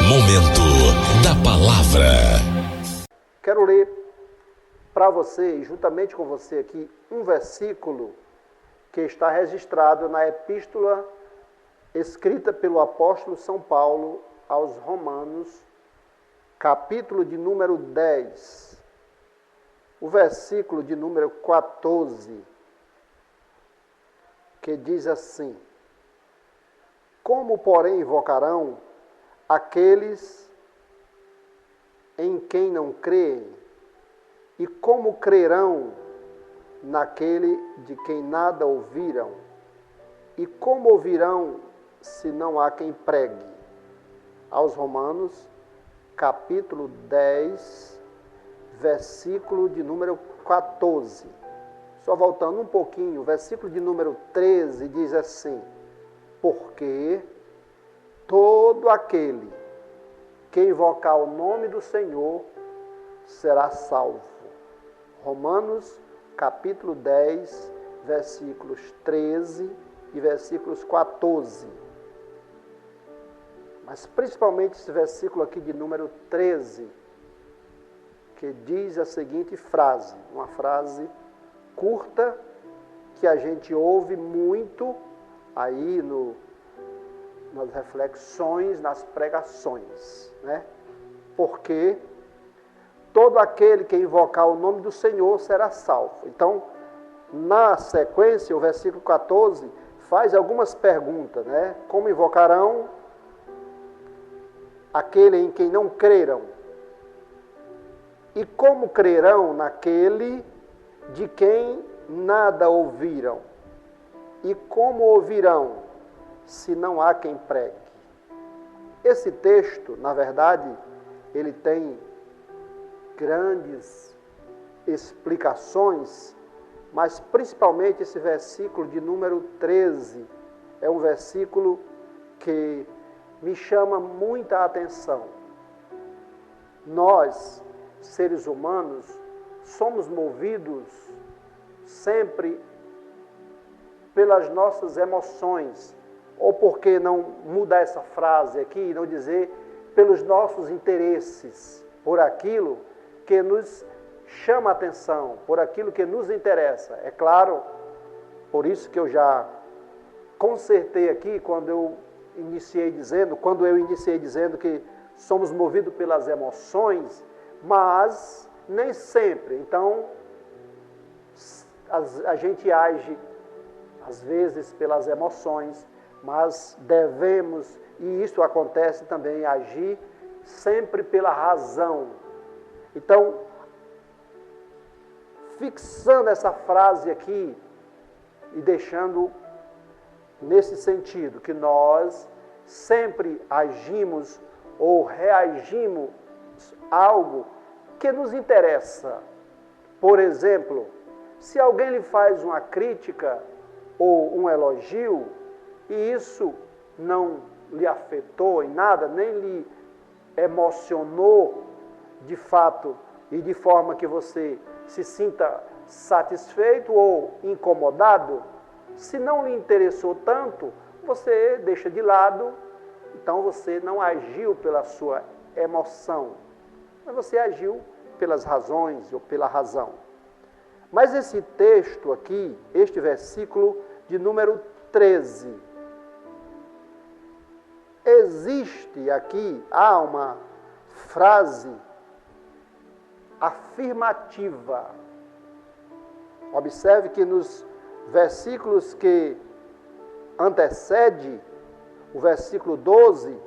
Momento da Palavra. Quero ler para você e juntamente com você aqui um versículo que está registrado na epístola escrita pelo apóstolo São Paulo aos Romanos, capítulo de número 10, o versículo de número 14, que diz assim: Como, porém, invocarão aqueles em quem não creem? E como crerão naquele de quem nada ouviram? E como ouvirão se não há quem pregue? Aos Romanos, capítulo 10, versículo de número 14. Só voltando um pouquinho, o versículo de número 13 diz assim: Porque todo aquele que invocar o nome do Senhor será salvo. Romanos, capítulo 10, versículos 13 e versículos 14. Mas principalmente esse versículo aqui de número 13, que diz a seguinte frase, uma frase curta que a gente ouve muito aí nas reflexões, nas pregações, né? Porque todo aquele que invocar o nome do Senhor será salvo. Então, na sequência, o versículo 14 faz algumas perguntas, né? Como invocarão aquele em quem não creram? E como crerão naquele de quem nada ouviram? E como ouvirão se não há quem pregue? Esse texto, na verdade, ele tem grandes explicações, mas principalmente esse versículo de número 13 é um versículo que me chama muita atenção. Nós, seres humanos, somos movidos sempre pelas nossas emoções, ou por que não mudar essa frase aqui e não dizer pelos nossos interesses, por aquilo que nos chama a atenção, por aquilo que nos interessa. É claro, por isso que eu já consertei aqui quando eu iniciei dizendo que somos movidos pelas emoções, mas nem sempre. Então, a gente age, às vezes, pelas emoções, mas devemos, e isso acontece também, agir sempre pela razão. Então, fixando essa frase aqui e deixando nesse sentido, que nós sempre agimos ou reagimos a algo que nos interessa. Por exemplo, se alguém lhe faz uma crítica ou um elogio, e isso não lhe afetou em nada, nem lhe emocionou de fato e de forma que você se sinta satisfeito ou incomodado, se não lhe interessou tanto, você deixa de lado, então você não agiu pela sua emoção, mas você agiu pelas razões ou pela razão. Mas esse texto aqui, este versículo de número 13, existe aqui, há uma frase afirmativa. Observe que nos versículos que antecede o versículo 12,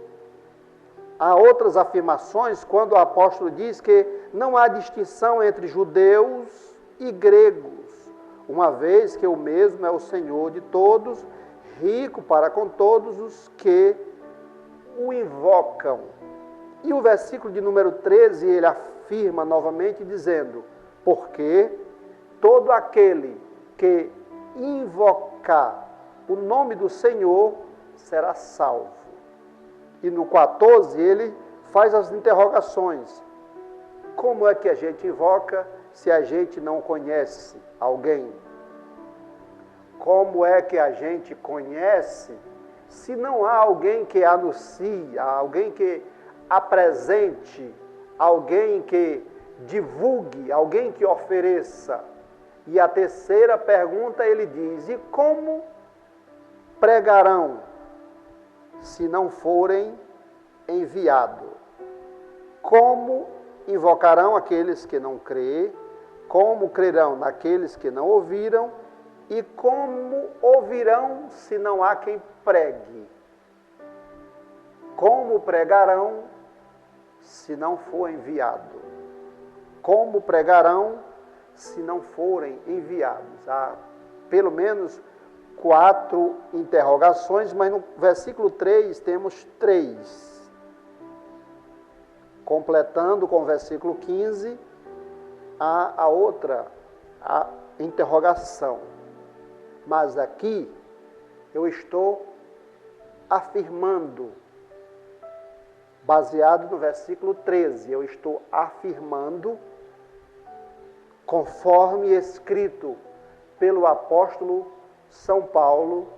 há outras afirmações quando o apóstolo diz que não há distinção entre judeus e gregos, uma vez que o mesmo é o Senhor de todos, rico para com todos os que o invocam. E o versículo de número 13, ele afirma novamente dizendo: Porque todo aquele que invocar o nome do Senhor será salvo. E no 14 ele faz as interrogações. Como é que a gente invoca se a gente não conhece alguém? Como é que a gente conhece se não há alguém que anuncia, alguém que apresente, alguém que divulgue, alguém que ofereça. E a terceira pergunta ele diz: e como pregarão se não forem enviados? Como invocarão aqueles que não crêem? Como crerão naqueles que não ouviram? E como ouvirão se não há quem pregue? Como pregarão se não for enviado? Como pregarão se não forem enviados? Há pelo menos 4 interrogações, mas no versículo 3 temos 3. Completando com o versículo 15 a outra interrogação. Mas aqui eu estou afirmando, baseado no versículo 13, eu estou afirmando, conforme escrito pelo apóstolo São Paulo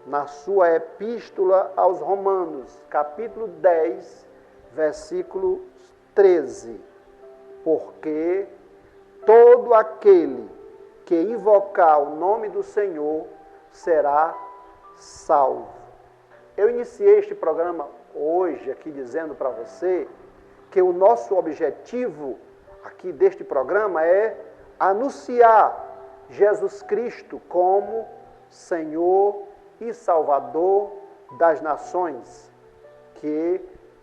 na sua epístola aos Romanos, capítulo 10, versículo 13. Porque todo aquele que invocar o nome do Senhor será salvo. Eu iniciei este programa hoje aqui dizendo para você que o nosso objetivo aqui deste programa é anunciar Jesus Cristo como Senhor e Salvador das nações, que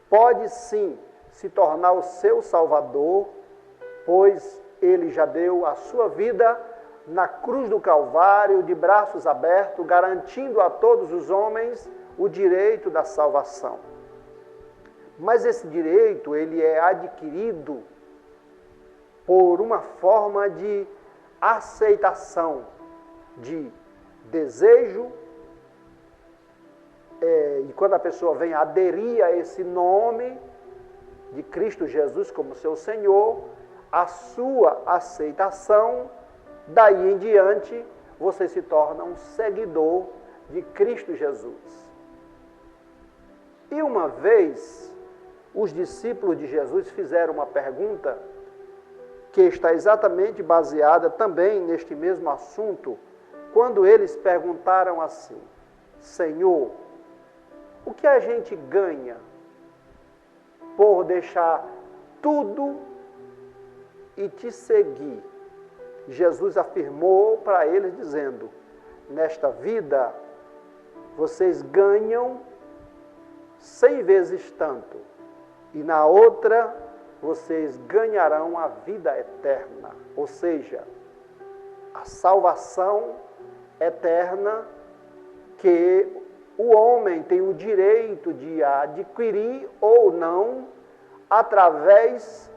pode sim se tornar o seu Salvador, pois Ele já deu a sua vida na cruz do Calvário, de braços abertos, garantindo a todos os homens o direito da salvação. Mas esse direito, ele é adquirido por uma forma de aceitação, de desejo, e quando a pessoa vem aderir a esse nome de Cristo Jesus como seu Senhor, a sua aceitação, daí em diante, você se torna um seguidor de Cristo Jesus. E uma vez, os discípulos de Jesus fizeram uma pergunta que está exatamente baseada também neste mesmo assunto, quando eles perguntaram assim: Senhor, o que a gente ganha por deixar tudo e te seguir? Jesus afirmou para eles dizendo: nesta vida vocês ganham 100 vezes tanto, e na outra vocês ganharão a vida eterna, ou seja, a salvação eterna que o homem tem o direito de adquirir ou não através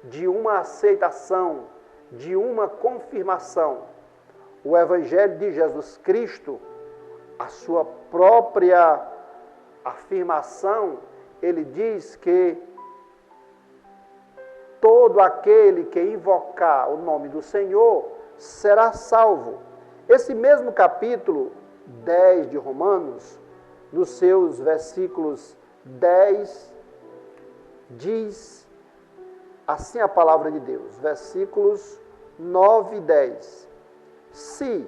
de uma aceitação, de uma confirmação. O Evangelho de Jesus Cristo, a sua própria afirmação, ele diz que todo aquele que invocar o nome do Senhor será salvo. Esse mesmo capítulo 10 de Romanos, nos seus versículos 10, diz assim a palavra de Deus, versículos 9 e 10. Se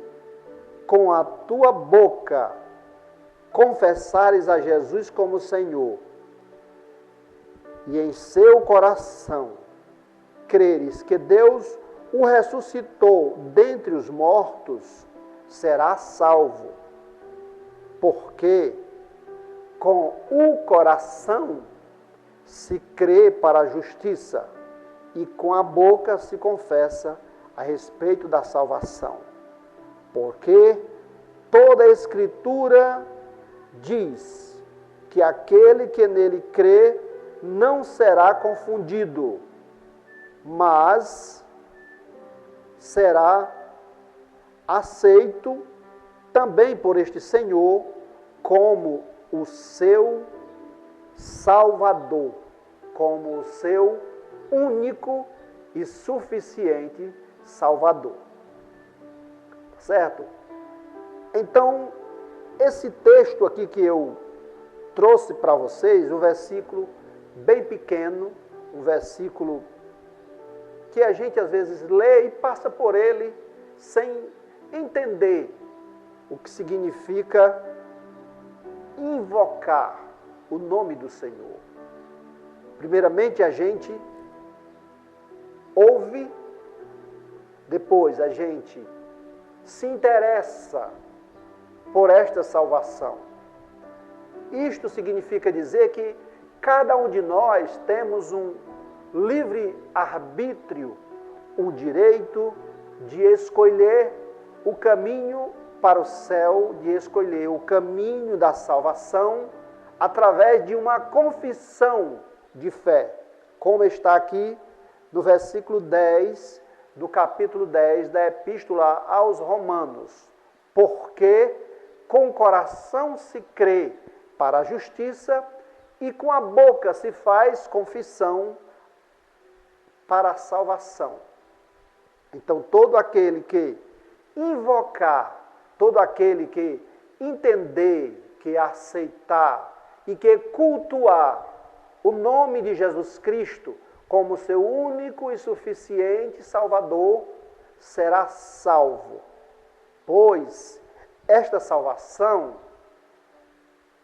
com a tua boca confessares a Jesus como Senhor, e em seu coração creres que Deus o ressuscitou dentre os mortos, será salvo. Porque com o coração se crê para a justiça, e com a boca se confessa a respeito da salvação. Porque toda a Escritura diz que aquele que nele crê não será confundido, mas será aceito também por este Senhor como o seu Salvador, como o seu único e suficiente Salvador. Certo? Então, esse texto aqui que eu trouxe para vocês, o versículo bem pequeno, um versículo que a gente às vezes lê e passa por ele sem entender o que significa invocar o nome do Senhor. Primeiramente a gente ouve, depois a gente se interessa por esta salvação. Isto significa dizer que cada um de nós temos um livre arbítrio, o direito de escolher o caminho para o céu, de escolher o caminho da salvação através de uma confissão de fé, como está aqui no versículo 10 do capítulo 10 da Epístola aos Romanos. Porque com o coração se crê para a justiça e com a boca se faz confissão para a salvação. Então, todo aquele que invocar, todo aquele que entender, que aceitar e que cultuar o nome de Jesus Cristo como seu único e suficiente Salvador, será salvo. Pois esta salvação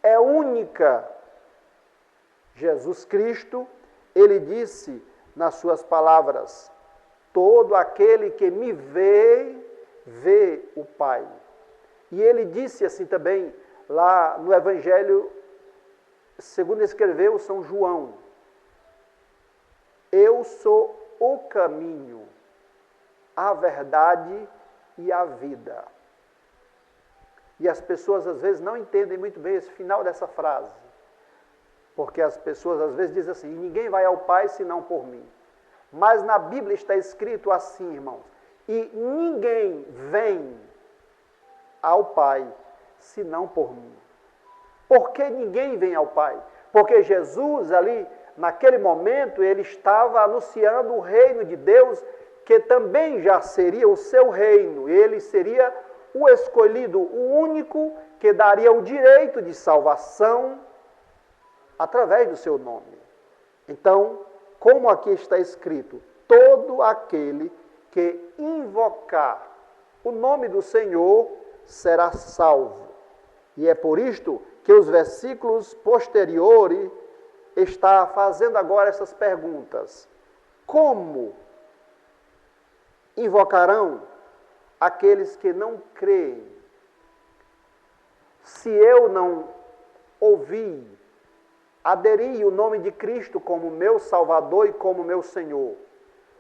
é única. Jesus Cristo, ele disse nas suas palavras: todo aquele que me vê, vê o Pai. E ele disse assim também, lá no Evangelho, segundo escreveu São João: eu sou o caminho, a verdade e a vida. E as pessoas às vezes não entendem muito bem esse final dessa frase. Porque as pessoas às vezes dizem assim: ninguém vai ao Pai senão por mim. Mas na Bíblia está escrito assim, irmãos: e ninguém vem ao Pai senão por mim. Por que ninguém vem ao Pai? Porque Jesus ali, naquele momento, ele estava anunciando o reino de Deus, que também já seria o seu reino. Ele seria o escolhido, o único que daria o direito de salvação através do seu nome. Então, como aqui está escrito, todo aquele que invocar o nome do Senhor será salvo. E é por isto que os versículos posteriores está fazendo agora essas perguntas. Como invocarão aqueles que não creem? Se eu não ouvir, aderir o nome de Cristo como meu Salvador e como meu Senhor,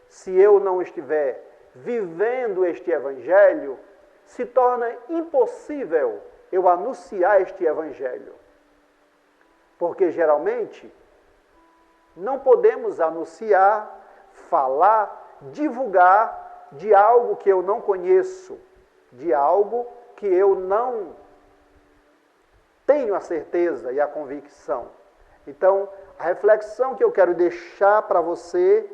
se eu não estiver vivendo este Evangelho, se torna impossível eu anunciar este Evangelho. Porque geralmente não podemos anunciar, falar, divulgar de algo que eu não conheço, de algo que eu não tenho a certeza e a convicção. Então, a reflexão que eu quero deixar para você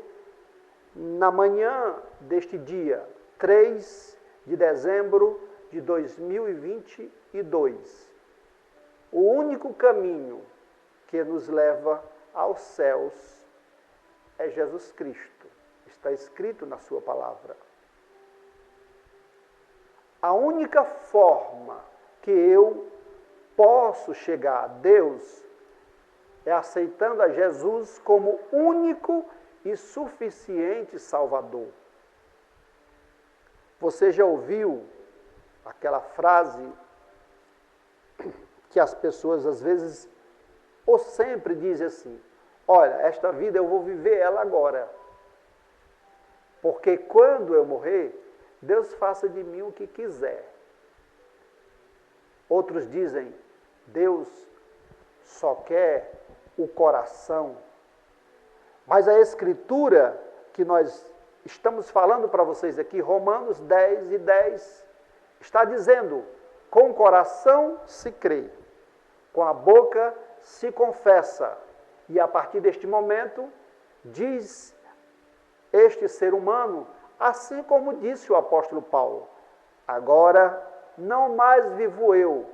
na manhã deste dia 3 de dezembro de 2022. O único caminho que nos leva aos céus é Jesus Cristo. Está escrito na sua palavra. A única forma que eu posso chegar a Deus é aceitando a Jesus como único e suficiente Salvador. Você já ouviu aquela frase que as pessoas às vezes ou sempre dizem assim: olha, esta vida eu vou viver ela agora, porque quando eu morrer, Deus faça de mim o que quiser. Outros dizem: Deus só quer o coração. Mas a Escritura que nós estamos falando para vocês aqui, Romanos 10:10, está dizendo: com o coração se crê, com a boca se confessa. E a partir deste momento, diz este ser humano, assim como disse o apóstolo Paulo: agora não mais vivo eu,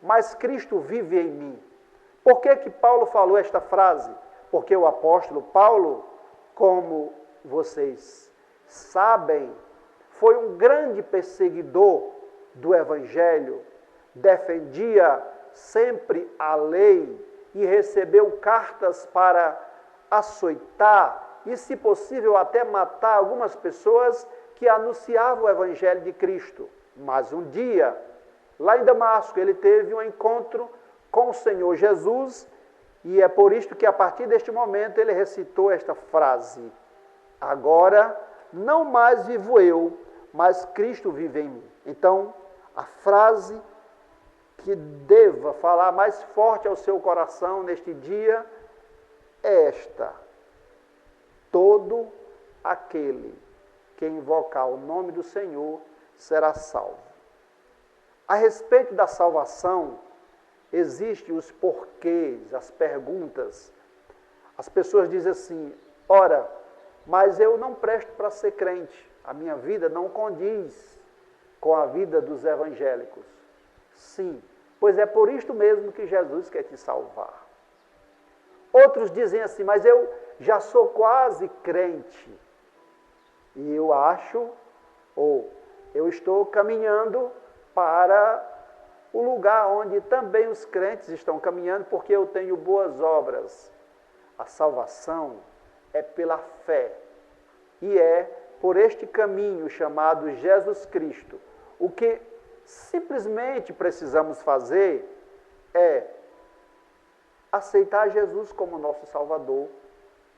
mas Cristo vive em mim. Por que Paulo falou esta frase? porque o apóstolo Paulo, como vocês sabem, foi um grande perseguidor do Evangelho, defendia sempre a lei e recebeu cartas para açoitar e, se possível, até matar algumas pessoas que anunciavam o Evangelho de Cristo. Mas um dia, lá em Damasco, ele teve um encontro com o Senhor Jesus e é por isto que, a partir deste momento, ele recitou esta frase: agora não mais vivo eu, mas Cristo vive em mim. Então, a frase que deva falar mais forte ao seu coração neste dia é esta: todo aquele que invocar o nome do Senhor será salvo. A respeito da salvação, existem os porquês, as perguntas. As pessoas dizem assim: ora, mas eu não presto para ser crente, a minha vida não condiz com a vida dos evangélicos. Sim, pois é por isto mesmo que Jesus quer te salvar. Outros dizem assim: mas eu já sou quase crente, e eu acho, ou eu estou caminhando para o lugar onde também os crentes estão caminhando, porque eu tenho boas obras. A salvação é pela fé, e é por este caminho chamado Jesus Cristo. O que simplesmente precisamos fazer é aceitar Jesus como nosso Salvador,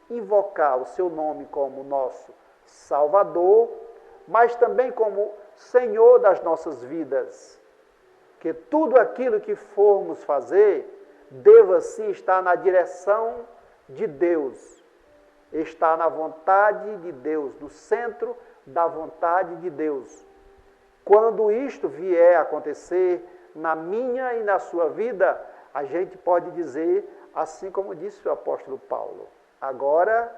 invocar o seu nome como nosso Salvador, mas também como Senhor das nossas vidas. Que tudo aquilo que formos fazer deva sim estar na direção de Deus, estar na vontade de Deus, no centro da vontade de Deus. Quando isto vier a acontecer na minha e na sua vida, a gente pode dizer, assim como disse o apóstolo Paulo: agora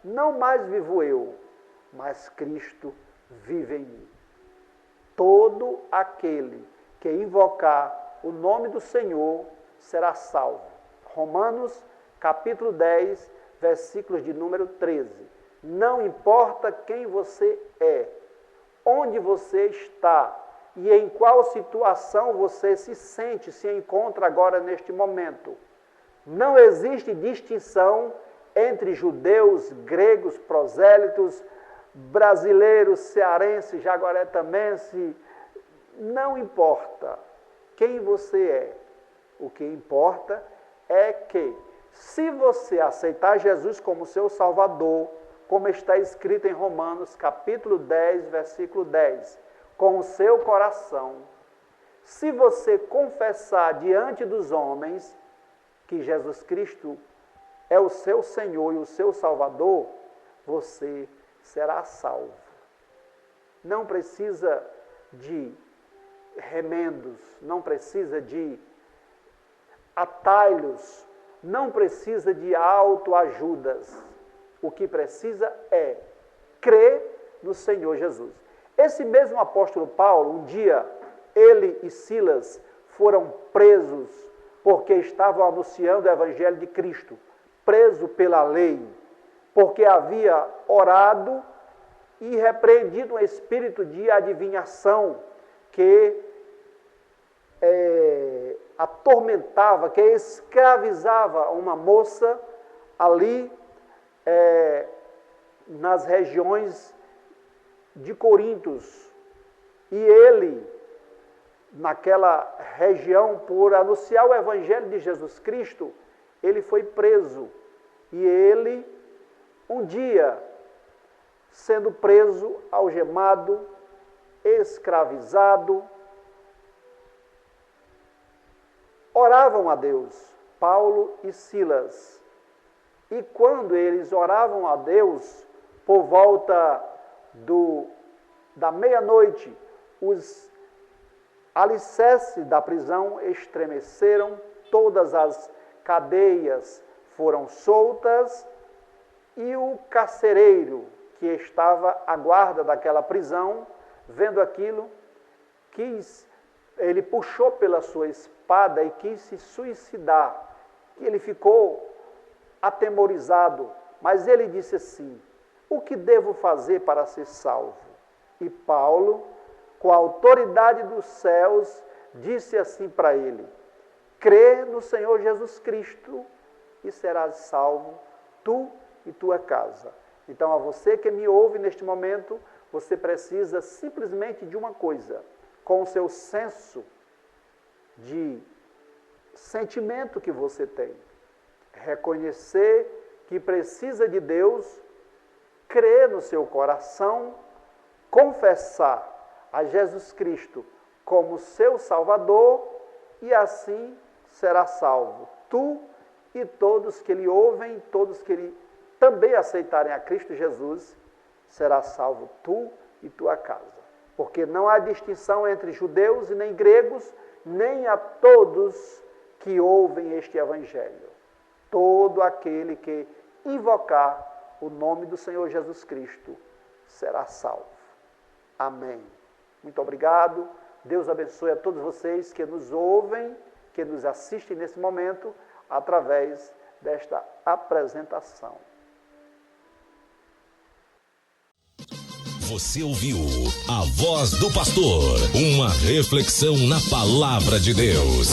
não mais vivo eu, mas Cristo vive em mim. Todo aquele que invocar o nome do Senhor será salvo. Romanos capítulo 10, versículos de número 13. Não importa quem você é, onde você está e em qual situação você se encontra agora neste momento. Não existe distinção entre judeus, gregos, prosélitos, brasileiros, cearenses, jaguaretamenses. Não importa quem você é. O que importa é que, se você aceitar Jesus como seu Salvador, como está escrito em Romanos capítulo 10, versículo 10, com o seu coração, se você confessar diante dos homens que Jesus Cristo é o seu Senhor e o seu Salvador, você será salvo. Não precisa de remendos, não precisa de atalhos, não precisa de autoajudas. O que precisa é crer no Senhor Jesus. Esse mesmo apóstolo Paulo, um dia, ele e Silas foram presos porque estavam anunciando o Evangelho de Cristo, preso pela lei, porque havia orado e repreendido um espírito de adivinhação que atormentava, que escravizava uma moça ali nas regiões de Corintos. E ele, naquela região, por anunciar o Evangelho de Jesus Cristo, ele foi preso. E ele, um dia, sendo preso, algemado, escravizado, oravam a Deus, Paulo e Silas. E quando eles oravam a Deus, por volta da meia-noite, os alicerces da prisão estremeceram, todas as cadeias foram soltas e o carcereiro que estava à guarda daquela prisão, vendo aquilo, ele puxou pela sua espada e quis se suicidar. E ele ficou atemorizado, mas ele disse assim: o que devo fazer para ser salvo? E Paulo, com a autoridade dos céus, disse assim para ele: crê no Senhor Jesus Cristo e serás salvo, tu e tua casa. Então, a você que me ouve neste momento, você precisa simplesmente de uma coisa: com o seu senso de sentimento que você tem, reconhecer que precisa de Deus, crer no seu coração, confessar a Jesus Cristo como seu Salvador, e assim será salvo, tu e todos que lhe ouvem, todos que lhe também aceitarem a Cristo Jesus, será salvo tu e tua casa. Porque não há distinção entre judeus e nem gregos, nem a todos que ouvem este Evangelho. Todo aquele que invocar o nome do Senhor Jesus Cristo será salvo. Amém. Muito obrigado. Deus abençoe a todos vocês que nos ouvem, que nos assistem nesse momento, através desta apresentação. Você ouviu a voz do pastor, uma reflexão na palavra de Deus.